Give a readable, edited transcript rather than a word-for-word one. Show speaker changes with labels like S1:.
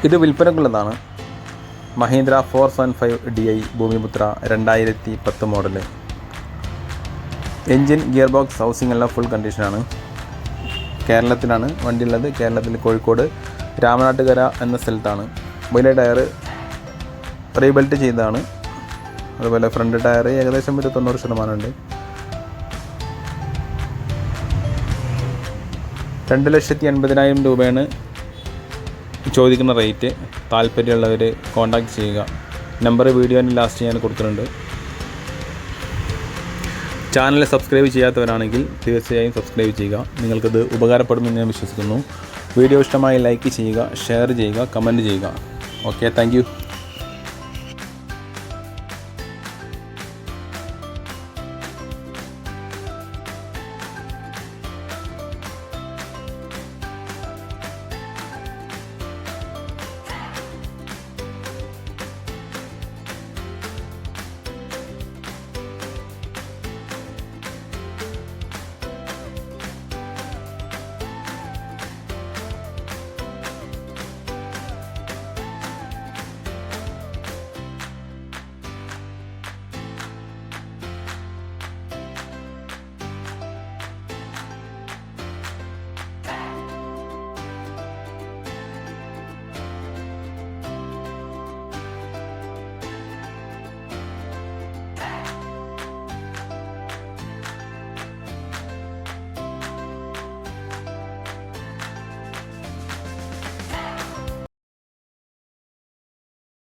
S1: ഇത് വിൽപ്പനക്കുള്ളതാണ്. Mahindra 475 Di Bhoomiputra 2010 model. Engine, gear box, housing എല്ലാം full കണ്ടീഷനാണ്. കേരളത്തിലാണ് വണ്ടി ഉള്ളത്. കേരളത്തിൽ കോഴിക്കോട് രാമനാട്ടുകര എന്ന സ്ഥലത്താണ്. മുന്നിലെ ടയർ റീബെൽറ്റ് ചെയ്തതാണ്. അതുപോലെ ഫ്രണ്ട് ടയർ ഏകദേശം ഒരു 90% ഉണ്ട്. 2,80,000 രൂപയാണ് ചോദിക്കുന്ന റേറ്റ്. താല്പര്യമുള്ളവർ കോൺടാക്ട് ചെയ്യുക. നമ്പർ വീഡിയോൻ്റെ ലാസ്റ്റ് ഞാൻ കൊടുത്തിട്ടുണ്ട്. ചാനൽ സബ്സ്ക്രൈബ് ചെയ്യാത്തവരാണെങ്കിൽ തീർച്ചയായും സബ്സ്ക്രൈബ് ചെയ്യുക. നിങ്ങൾക്കത് ഉപകാരപ്പെടുമെന്ന് ഞാൻ വിശ്വസിക്കുന്നു. വീഡിയോ ഇഷ്ടമായി ലൈക്ക് ചെയ്യുക, ഷെയർ ചെയ്യുക, കമൻറ്റ് ചെയ്യുക. Okay, thank you.